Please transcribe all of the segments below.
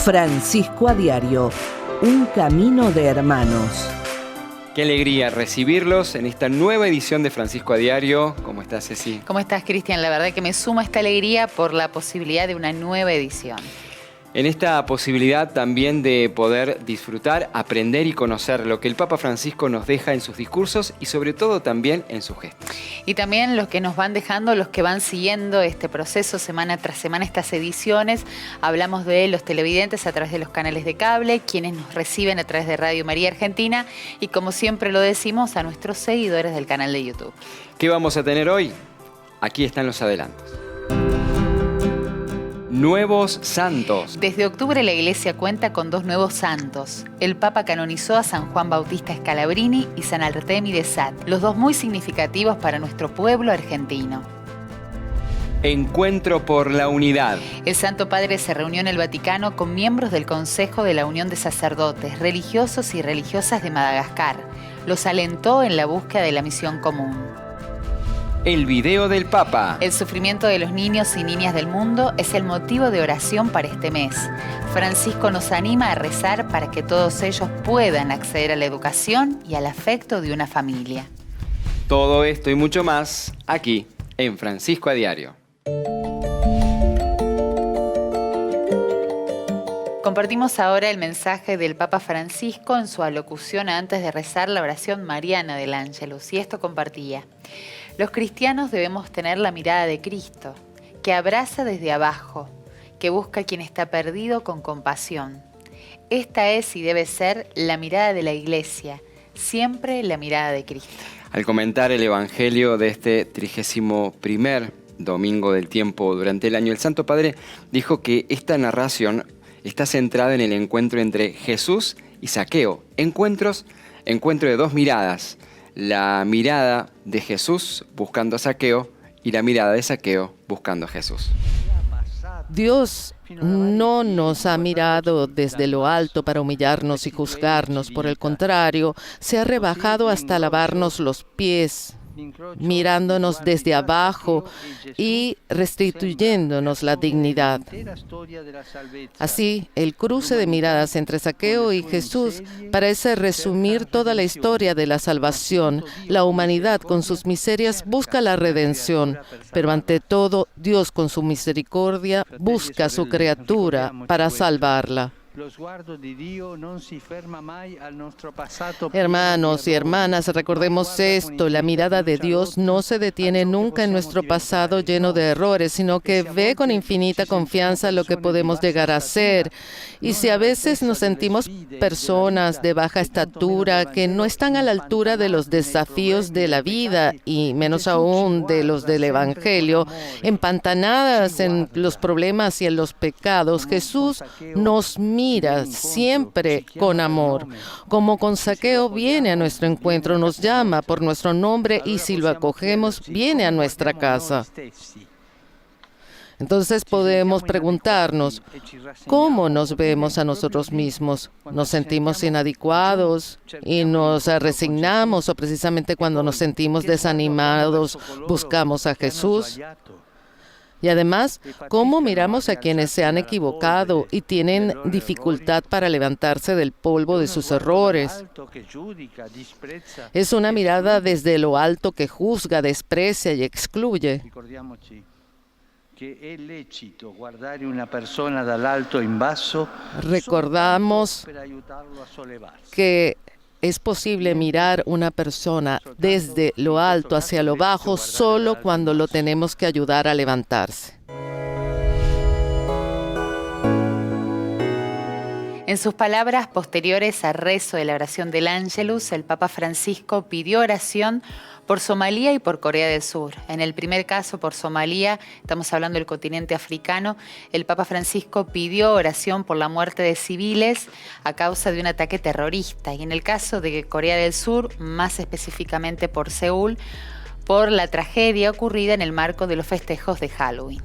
Francisco a Diario, un camino de hermanos. Qué alegría recibirlos en esta nueva edición de Francisco a Diario. ¿Cómo estás, Ceci? ¿Cómo estás, Cristian? La verdad que me suma esta alegría por la posibilidad de una nueva edición. En esta posibilidad también de poder disfrutar, aprender y conocer lo que el Papa Francisco nos deja en sus discursos y sobre todo también en sus gestos. Y también los que nos van dejando, los que van siguiendo este proceso semana tras semana, estas ediciones. Hablamos de los televidentes a través de los canales de cable, quienes nos reciben a través de Radio María Argentina y, como siempre lo decimos, a nuestros seguidores del canal de YouTube. ¿Qué vamos a tener hoy? Aquí están los adelantos. Nuevos santos. Desde octubre la Iglesia cuenta con 2 nuevos santos. El Papa canonizó a San Juan Bautista Scalabrini y San Artemio de Sat, los 2 muy significativos para nuestro pueblo argentino. Encuentro por la unidad. El Santo Padre se reunió en el Vaticano con miembros del Consejo de la Unión de Sacerdotes, Religiosos y Religiosas de Madagascar. Los alentó en la búsqueda de la misión común. El video del Papa. El sufrimiento de los niños y niñas del mundo es el motivo de oración para este mes. Francisco nos anima a rezar para que todos ellos puedan acceder a la educación y al afecto de una familia. Todo esto y mucho más aquí en Francisco a Diario. Compartimos ahora el mensaje del Papa Francisco en su alocución antes de rezar la oración mariana del Ángelus. Y esto compartía: los cristianos debemos tener la mirada de Cristo, que abraza desde abajo, que busca a quien está perdido con compasión. Esta es y debe ser la mirada de la Iglesia, siempre la mirada de Cristo. Al comentar el Evangelio de este 31º domingo del tiempo durante el año, el Santo Padre dijo que esta narración está centrada en el encuentro entre Jesús y Zaqueo. Encuentro de 2 miradas. La mirada de Jesús buscando a Zaqueo y la mirada de Zaqueo buscando a Jesús. Dios no nos ha mirado desde lo alto para humillarnos y juzgarnos. Por el contrario, se ha rebajado hasta lavarnos los pies, mirándonos desde abajo y restituyéndonos la dignidad. Así, el cruce de miradas entre Zaqueo y Jesús parece resumir toda la historia de la salvación. La humanidad, con sus miserias, busca la redención, pero ante todo, Dios, con su misericordia, busca a su criatura para salvarla. Hermanos y hermanas, recordemos esto: la mirada de Dios no se detiene nunca en nuestro pasado lleno de errores, sino que ve con infinita confianza lo que podemos llegar a ser. Y si a veces nos sentimos personas de baja estatura que no están a la altura de los desafíos de la vida, y menos aún de los del Evangelio, empantanadas en los problemas y en los pecados, Jesús nos mira siempre con amor. Como con Zaqueo, viene a nuestro encuentro, nos llama por nuestro nombre y, si lo acogemos, viene a nuestra casa. Entonces podemos preguntarnos, ¿cómo nos vemos a nosotros mismos? ¿Nos sentimos inadecuados y nos resignamos, o precisamente cuando nos sentimos desanimados buscamos a Jesús? Y además, ¿cómo miramos a quienes se han equivocado y tienen dificultad para levantarse del polvo de sus errores? Es una mirada desde lo alto que juzga, desprecia y excluye. Recordamos que es posible mirar una persona desde lo alto hacia lo bajo solo cuando lo tenemos que ayudar a levantarse. En sus palabras posteriores al rezo de la oración del Ángelus, el Papa Francisco pidió oración por Somalia y por Corea del Sur. En el primer caso, por Somalia, estamos hablando del continente africano, el Papa Francisco pidió oración por la muerte de civiles a causa de un ataque terrorista. Y en el caso de Corea del Sur, más específicamente por Seúl, por la tragedia ocurrida en el marco de los festejos de Halloween.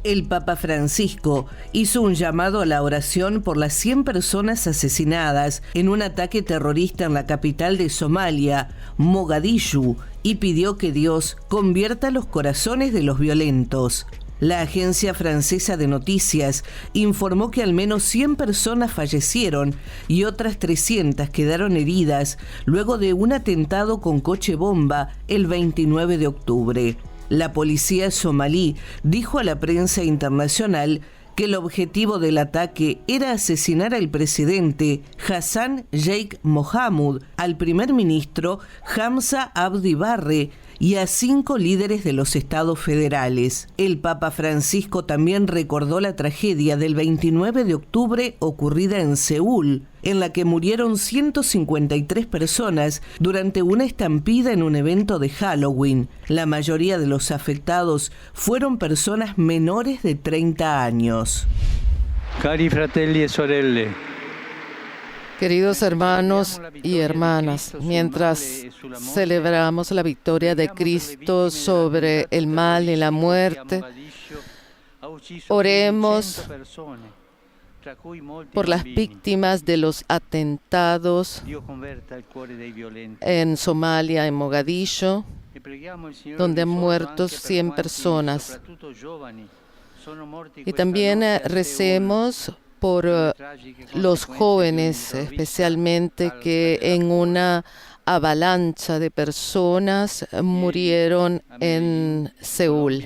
El Papa Francisco hizo un llamado a la oración por las 100 personas asesinadas en un ataque terrorista en la capital de Somalia, Mogadishu, y pidió que Dios convierta los corazones de los violentos. La agencia francesa de noticias informó que al menos 100 personas fallecieron y otras 300 quedaron heridas luego de un atentado con coche bomba el 29 de octubre. La policía somalí dijo a la prensa internacional que el objetivo del ataque era asesinar al presidente Hassan Sheikh Mohamud, al primer ministro Hamza Abdi Barre y a 5 líderes de los estados federales. El Papa Francisco también recordó la tragedia del 29 de octubre ocurrida en Seúl, en la que murieron 153 personas durante una estampida en un evento de Halloween. La mayoría de los afectados fueron personas menores de 30 años. Cari fratelli e sorelle. Queridos hermanos y hermanas, mientras celebramos la victoria de Cristo sobre el mal y la muerte, oremos por las víctimas de los atentados en Somalia, en Mogadiscio, donde han muerto 100 personas. Y también recemos por los jóvenes, especialmente que en una avalancha de personas murieron en Seúl.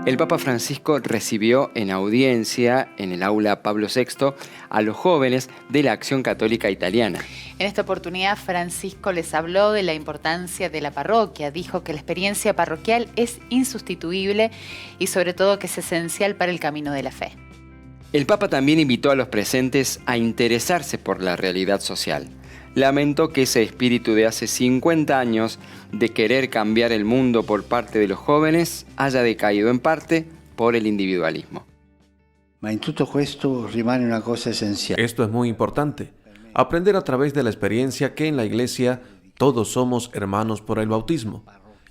El Papa Francisco recibió en audiencia en el aula Pablo VI a los jóvenes de la Acción Católica Italiana. En esta oportunidad, Francisco les habló de la importancia de la parroquia. Dijo que la experiencia parroquial es insustituible y sobre todo que es esencial para el camino de la fe. El Papa también invitó a los presentes a interesarse por la realidad social. Lamentó que ese espíritu de hace 50 años de querer cambiar el mundo por parte de los jóvenes haya decaído en parte por el individualismo. Esto es muy importante. Aprender a través de la experiencia que en la Iglesia todos somos hermanos por el bautismo,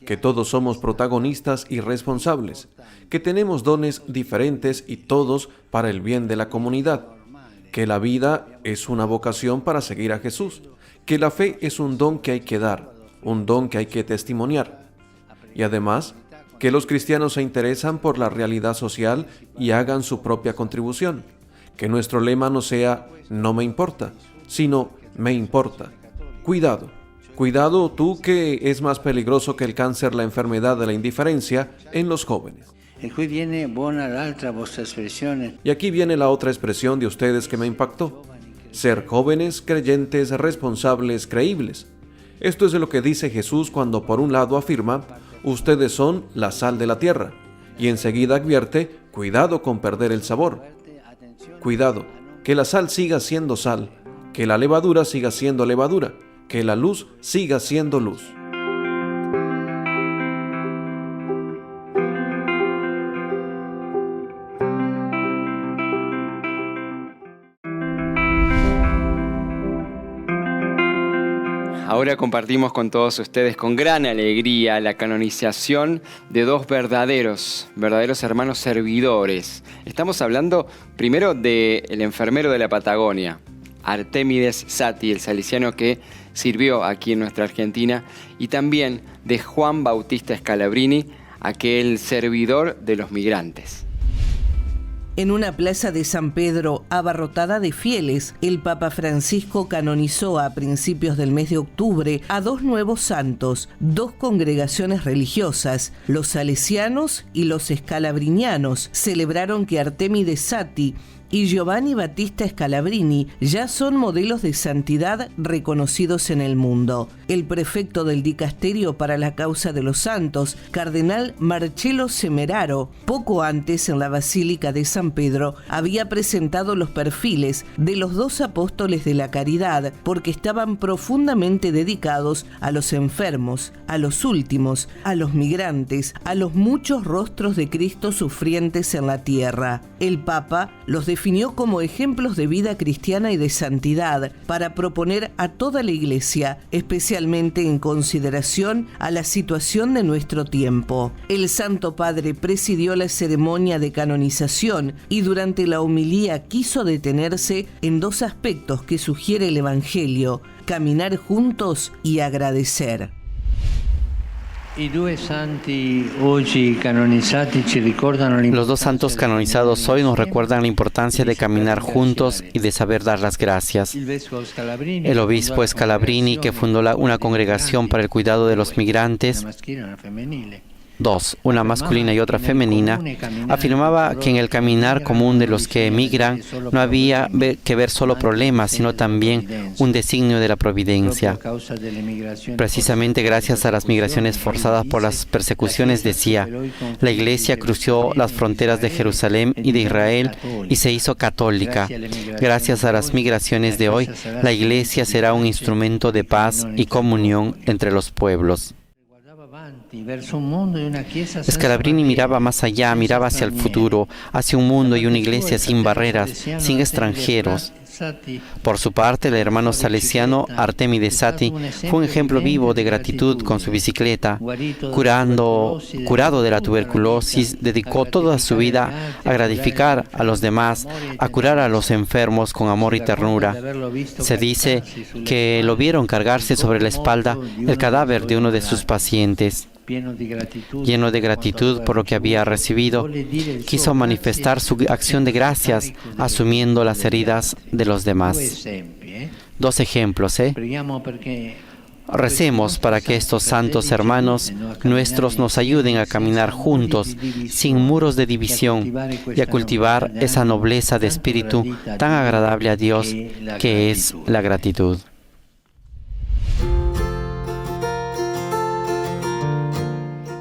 que todos somos protagonistas y responsables, que tenemos dones diferentes y todos para el bien de la comunidad, que la vida es una vocación para seguir a Jesús, que la fe es un don que hay que dar, un don que hay que testimoniar, y además que los cristianos se interesan por la realidad social y hagan su propia contribución, que nuestro lema no sea «no me importa», sino «me importa». Cuidado, cuidado tú que es más peligroso que el cáncer la enfermedad de la indiferencia en los jóvenes. Y aquí viene la otra expresión de ustedes que me impactó. Ser jóvenes, creyentes, responsables, creíbles. Esto es lo que dice Jesús cuando por un lado afirma, ustedes son la sal de la tierra, y enseguida advierte, cuidado con perder el sabor. Cuidado, que la sal siga siendo sal, que la levadura siga siendo levadura, que la luz siga siendo luz. Ahora compartimos con todos ustedes con gran alegría la canonización de dos verdaderos hermanos servidores. Estamos hablando primero del enfermero de la Patagonia, Artémides Satti, el salesiano que sirvió aquí en nuestra Argentina, y también de Juan Bautista Scalabrini, aquel servidor de los migrantes. En una plaza de San Pedro abarrotada de fieles, el Papa Francisco canonizó a principios del mes de octubre a dos nuevos santos, dos congregaciones religiosas, los salesianos y los scalabrinianos. Celebraron que Artémides Satti y Giovanni Battista Scalabrini ya son modelos de santidad reconocidos en el mundo. El prefecto del Dicasterio para la Causa de los Santos, cardenal Marcello Semeraro, poco antes en la Basílica de San Pedro, había presentado los perfiles de los dos apóstoles de la caridad porque estaban profundamente dedicados a los enfermos, a los últimos, a los migrantes, a los muchos rostros de Cristo sufrientes en la tierra. El Papa los definió como ejemplos de vida cristiana y de santidad para proponer a toda la Iglesia, especialmente en consideración a la situación de nuestro tiempo. El Santo Padre presidió la ceremonia de canonización y durante la homilía quiso detenerse en dos aspectos que sugiere el Evangelio: caminar juntos y agradecer. Los dos santos canonizados hoy nos recuerdan la importancia de caminar juntos y de saber dar las gracias. El obispo Scalabrini, que fundó una congregación para el cuidado de los migrantes, dos, una masculina y otra femenina, afirmaba que en el caminar común de los que emigran no había que ver solo problemas, sino también un designio de la providencia. Precisamente gracias a las migraciones forzadas por las persecuciones, decía, la Iglesia cruzó las fronteras de Jerusalén y de Israel y se hizo católica. Gracias a las migraciones de hoy, la Iglesia será un instrumento de paz y comunión entre los pueblos. Scalabrini miraba más allá, miraba hacia el futuro, hacia un mundo y una iglesia sin barreras, sin extranjeros. Por su parte, el hermano salesiano Artemi de Sati fue un ejemplo vivo de gratitud con su bicicleta. Curado de la tuberculosis, dedicó toda su vida a gratificar a los demás, a curar a los enfermos con amor y ternura. Se dice que lo vieron cargarse sobre la espalda el cadáver de uno de sus pacientes. Lleno de gratitud por lo que había recibido, quiso manifestar su acción de gracias asumiendo las heridas de los demás. Dos ejemplos, Recemos para que estos santos hermanos nuestros nos ayuden a caminar juntos, sin muros de división, y a cultivar esa nobleza de espíritu tan agradable a Dios que es la gratitud.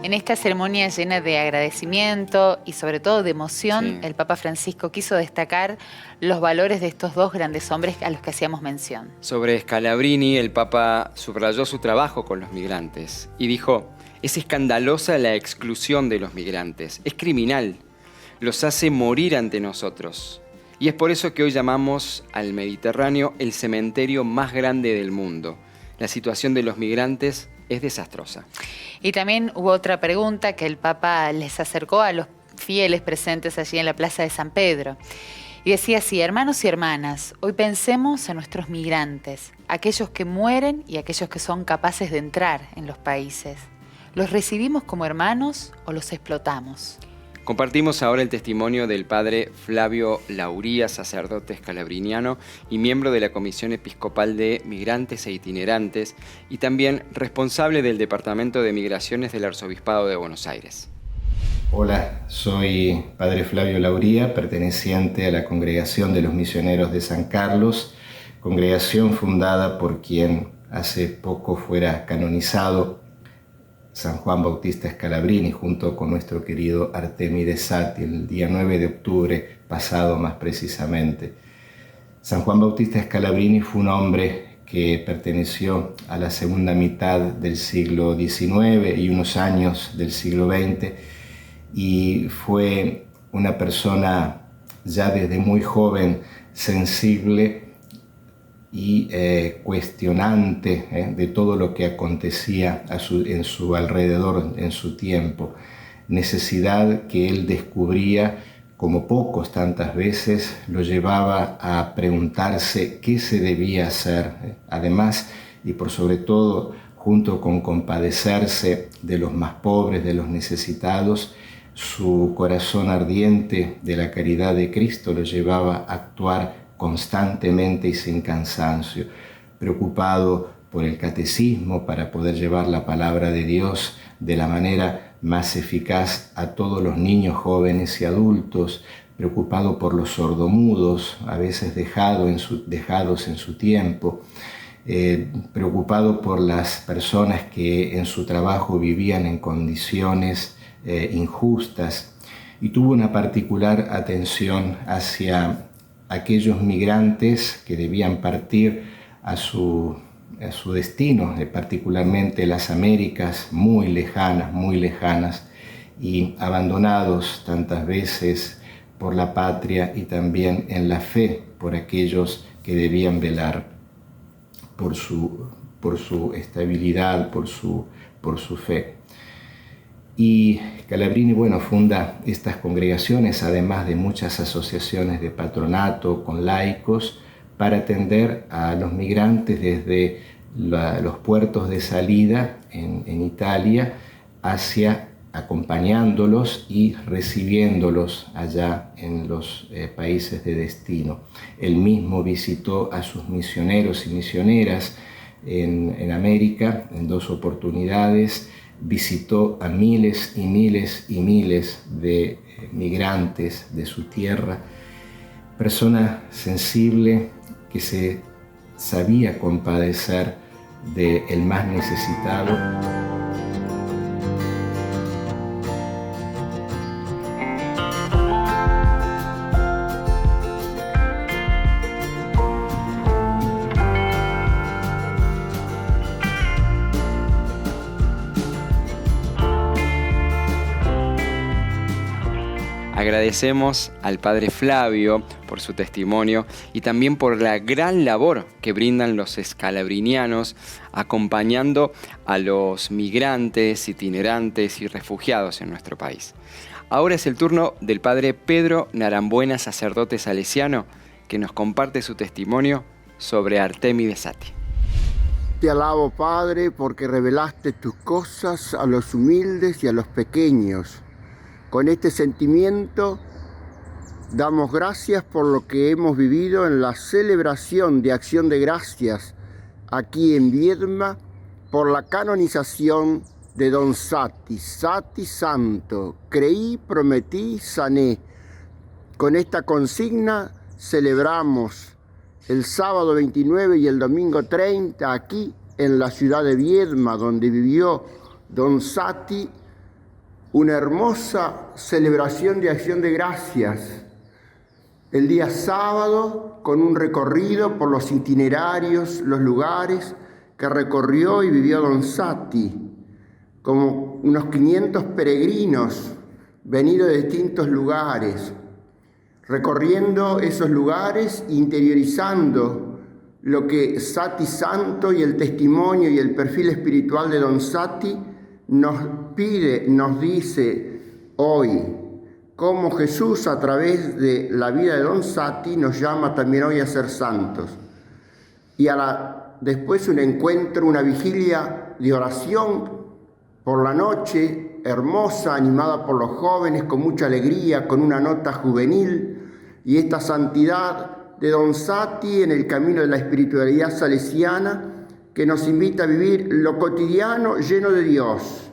En esta ceremonia llena de agradecimiento y sobre todo de emoción, el Papa Francisco quiso destacar los valores de estos dos grandes hombres a los que hacíamos mención. Sobre Scalabrini, el Papa subrayó su trabajo con los migrantes y dijo: es escandalosa la exclusión de los migrantes, es criminal, los hace morir ante nosotros. Y es por eso que hoy llamamos al Mediterráneo el cementerio más grande del mundo. La situación de los migrantes es desastrosa. Y también hubo otra pregunta que el Papa les acercó a los fieles presentes allí en la Plaza de San Pedro. Y decía así: hermanos y hermanas, hoy pensemos en nuestros migrantes, aquellos que mueren y aquellos que son capaces de entrar en los países. ¿Los recibimos como hermanos o los explotamos? Compartimos ahora el testimonio del padre Flavio Lauría, sacerdote scalabriniano y miembro de la Comisión Episcopal de Migrantes e Itinerantes y también responsable del Departamento de Migraciones del Arzobispado de Buenos Aires. Hola, soy padre Flavio Lauría, perteneciente a la Congregación de los Misioneros de San Carlos, congregación fundada por quien hace poco fuera canonizado San Juan Bautista Scalabrini, junto con nuestro querido Artemi de Sati, el día 9 de octubre pasado más precisamente. San Juan Bautista Scalabrini fue un hombre que perteneció a la segunda mitad del siglo XIX y unos años del siglo XX, y fue una persona ya desde muy joven sensible y cuestionante de todo lo que acontecía en su alrededor, en su tiempo. Necesidad que él descubría, como pocos tantas veces, lo llevaba a preguntarse qué se debía hacer. Además, y por sobre todo, junto con compadecerse de los más pobres, de los necesitados, su corazón ardiente de la caridad de Cristo lo llevaba a actuar constantemente y sin cansancio, preocupado por el catecismo para poder llevar la palabra de Dios de la manera más eficaz a todos los niños, jóvenes y adultos, preocupado por los sordomudos, a veces dejados en su tiempo, preocupado por las personas que en su trabajo vivían en condiciones injustas, y tuvo una particular atención hacia aquellos migrantes que debían partir a su destino, particularmente las Américas, muy lejanas, y abandonados tantas veces por la patria y también en la fe por aquellos que debían velar por su estabilidad, por su fe. Y Scalabrini, funda estas congregaciones, además de muchas asociaciones de patronato con laicos, para atender a los migrantes desde los puertos de salida en Italia Asia, acompañándolos y recibiéndolos allá en los países de destino. Él mismo visitó a sus misioneros y misioneras en América en 2 oportunidades, visitó a miles y miles y miles de migrantes de su tierra, persona sensible que se sabía compadecer del más necesitado. Agradecemos al Padre Flavio por su testimonio y también por la gran labor que brindan los escalabrinianos acompañando a los migrantes, itinerantes y refugiados en nuestro país. Ahora es el turno del Padre Pedro Narambuena, sacerdote salesiano, que nos comparte su testimonio sobre Artemides Sati. Te alabo, Padre, porque revelaste tus cosas a los humildes y a los pequeños. Con este sentimiento damos gracias por lo que hemos vivido en la celebración de Acción de Gracias aquí en Viedma por la canonización de Don Sati, Sati Santo, creí, prometí, sané. Con esta consigna celebramos el sábado 29 y el domingo 30 aquí en la ciudad de Viedma, donde vivió Don Sati, una hermosa celebración de Acción de Gracias. El día sábado, con un recorrido por los itinerarios, los lugares que recorrió y vivió Don Sati, como unos 500 peregrinos venidos de distintos lugares, recorriendo esos lugares, interiorizando lo que Sati Santo y el testimonio y el perfil espiritual de Don Sati nos pide, nos dice hoy, cómo Jesús a través de la vida de Don Sati nos llama también hoy a ser santos. Y después un encuentro, una vigilia de oración por la noche, hermosa, animada por los jóvenes, con mucha alegría, con una nota juvenil, y esta santidad de Don Sati en el camino de la espiritualidad salesiana, que nos invita a vivir lo cotidiano lleno de Dios.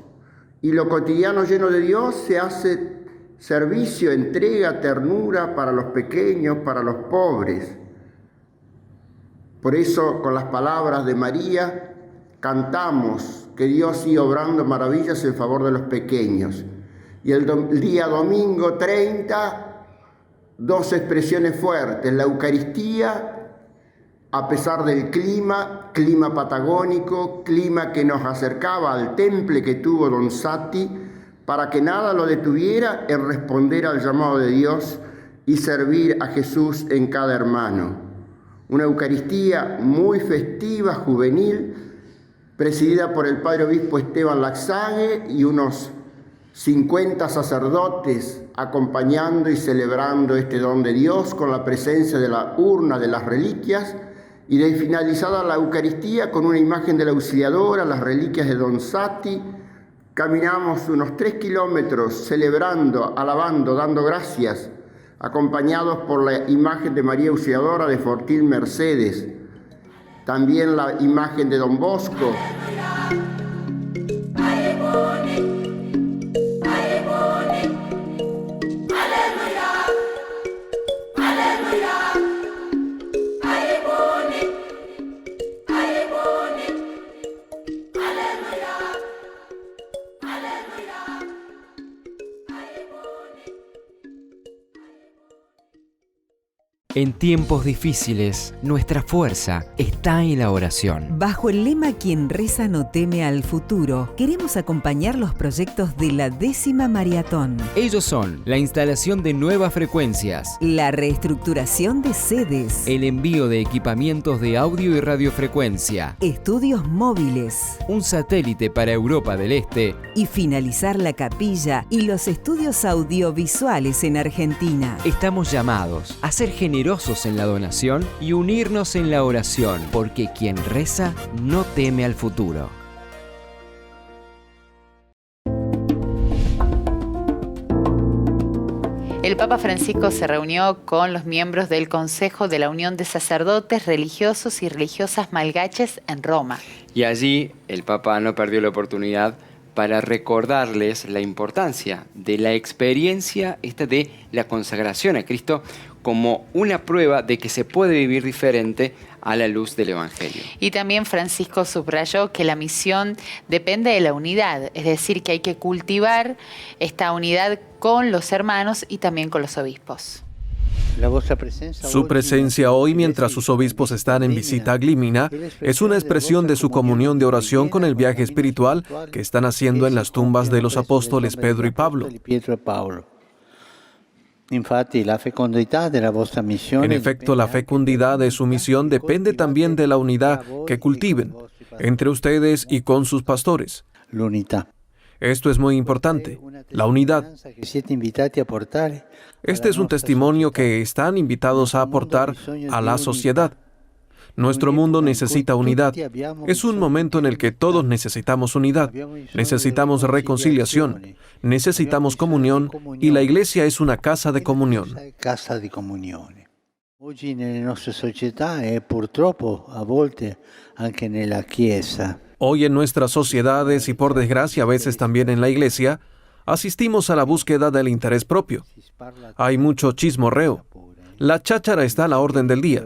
Y lo cotidiano lleno de Dios se hace servicio, entrega, ternura para los pequeños, para los pobres. Por eso, con las palabras de María, cantamos que Dios sigue obrando maravillas en favor de los pequeños. Y el día domingo 30, 2 expresiones fuertes: la Eucaristía, a pesar del clima patagónico, clima que nos acercaba al temple que tuvo Don Sati, para que nada lo detuviera en responder al llamado de Dios y servir a Jesús en cada hermano. Una Eucaristía muy festiva, juvenil, presidida por el Padre Obispo Esteban Laxague y unos 50 sacerdotes acompañando y celebrando este don de Dios con la presencia de la urna de las reliquias, y de finalizada la Eucaristía con una imagen de la Auxiliadora, las reliquias de Don Sati. Caminamos unos 3 kilómetros celebrando, alabando, dando gracias, acompañados por la imagen de María Auxiliadora de Fortil Mercedes, también la imagen de Don Bosco. En tiempos difíciles, nuestra fuerza está en la oración. Bajo el lema "Quien reza no teme al futuro", queremos acompañar los proyectos de la 10ª maratón. Ellos son la instalación de nuevas frecuencias, la reestructuración de sedes, el envío de equipamientos de audio y radiofrecuencia, estudios móviles, un satélite para Europa del Este y finalizar la capilla y los estudios audiovisuales en Argentina. Estamos llamados a ser generosos en la donación y unirnos en la oración, porque quien reza no teme al futuro. El Papa Francisco se reunió con los miembros del Consejo de la Unión de Sacerdotes Religiosos y Religiosas Malgaches en Roma. Y allí el Papa no perdió la oportunidad para recordarles la importancia de la experiencia de la consagración a Cristo como una prueba de que se puede vivir diferente a la luz del Evangelio. Y también Francisco subrayó que la misión depende de la unidad, es decir, que hay que cultivar esta unidad con los hermanos y también con los obispos. Su presencia hoy, mientras sus obispos están en visita a Glímina, es una expresión de su comunión de oración con el viaje espiritual que están haciendo en las tumbas de los apóstoles Pedro y Pablo. En efecto, la fecundidad de su misión depende también de la unidad que cultiven entre ustedes y con sus pastores. Esto es muy importante, la unidad. Este es un testimonio que están invitados a aportar a la sociedad. Nuestro mundo necesita unidad. Es un momento en el que todos necesitamos unidad. Necesitamos reconciliación. Necesitamos comunión y la iglesia es una casa de comunión. Hoy en nuestras sociedades y por desgracia a veces también en la iglesia, asistimos a la búsqueda del interés propio. Hay mucho chismorreo. La cháchara está a la orden del día.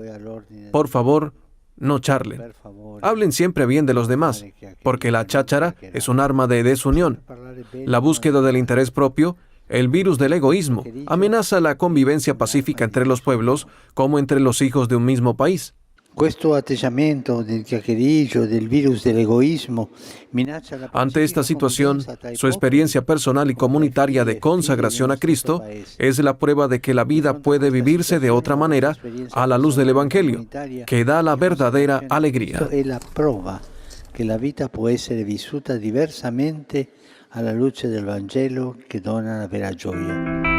Por favor, no charlen. Hablen siempre bien de los demás, porque la cháchara es un arma de desunión. La búsqueda del interés propio, el virus del egoísmo, amenaza la convivencia pacífica entre los pueblos como entre los hijos de un mismo país. Ante esta situación, su experiencia personal y comunitaria de consagración a Cristo es la prueba de que la vida puede vivirse de otra manera a la luz del Evangelio, que da la verdadera alegría. Es la prueba que la vida puede ser vissuta diversamente a la luce del Vangelo que dona la vera gioia.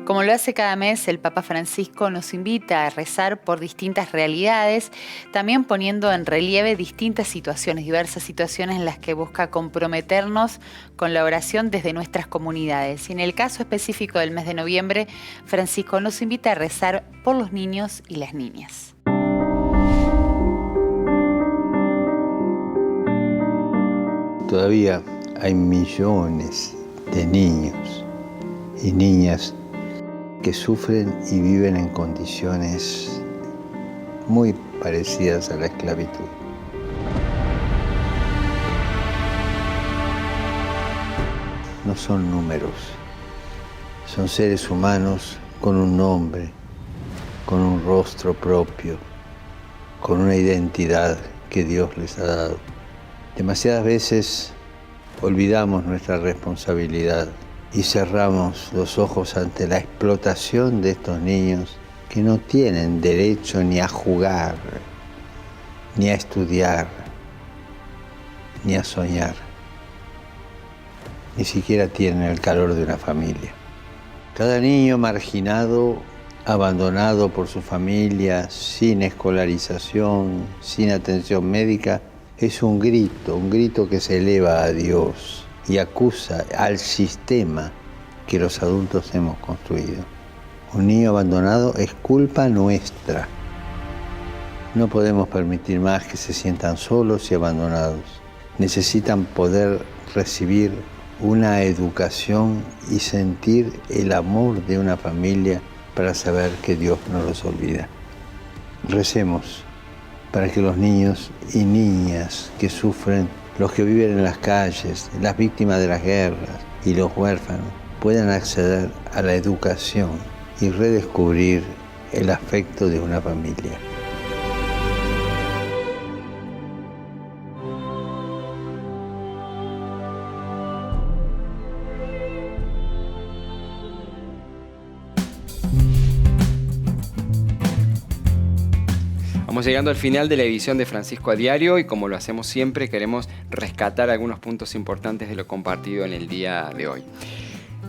Como lo hace cada mes, el Papa Francisco nos invita a rezar por distintas realidades, también poniendo en relieve distintas situaciones, diversas situaciones en las que busca comprometernos con la oración desde nuestras comunidades. Y en el caso específico del mes de noviembre, Francisco nos invita a rezar por los niños y las niñas. Todavía hay millones de niños y niñas que sufren y viven en condiciones muy parecidas a la esclavitud. No son números, son seres humanos con un nombre, con un rostro propio, con una identidad que Dios les ha dado. Demasiadas veces olvidamos nuestra responsabilidad y cerramos los ojos ante la explotación de estos niños que no tienen derecho ni a jugar, ni a estudiar, ni a soñar. Ni siquiera tienen el calor de una familia. Cada niño marginado, abandonado por su familia, sin escolarización, sin atención médica, es un grito que se eleva a Dios y acusa al sistema que los adultos hemos construido. Un niño abandonado es culpa nuestra. No podemos permitir más que se sientan solos y abandonados. Necesitan poder recibir una educación y sentir el amor de una familia para saber que Dios no los olvida. Recemos para que los niños y niñas que sufren, los que viven en las calles, las víctimas de las guerras y los huérfanos puedan acceder a la educación y redescubrir el afecto de una familia. Estamos llegando al final de la edición de Francisco a Diario y como lo hacemos siempre queremos rescatar algunos puntos importantes de lo compartido en el día de hoy.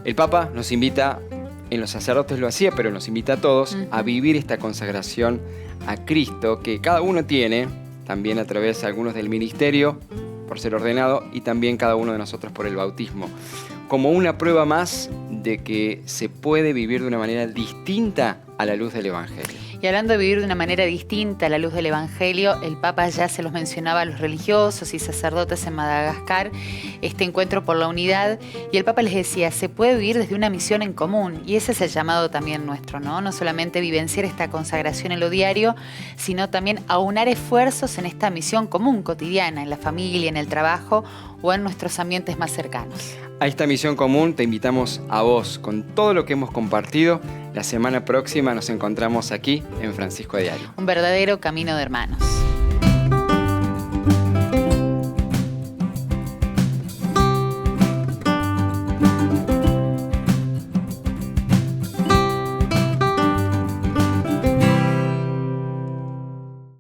El Papa nos invita, en los sacerdotes lo hacía, pero nos invita a todos a vivir esta consagración a Cristo que cada uno tiene, también a través de algunos del ministerio, por ser ordenado y también cada uno de nosotros por el bautismo, como una prueba más de que se puede vivir de una manera distinta a la luz del Evangelio. Y hablando de vivir de una manera distinta a la luz del Evangelio, el Papa ya se los mencionaba a los religiosos y sacerdotes en Madagascar, este encuentro por la unidad, y el Papa les decía, se puede vivir desde una misión en común, y ese es el llamado también nuestro, ¿no? No solamente vivenciar esta consagración en lo diario, sino también aunar esfuerzos en esta misión común, cotidiana, en la familia, en el trabajo o en nuestros ambientes más cercanos. A esta misión común te invitamos a vos, con todo lo que hemos compartido. La semana próxima nos encontramos aquí en Francisco Diario. Un verdadero camino de hermanos.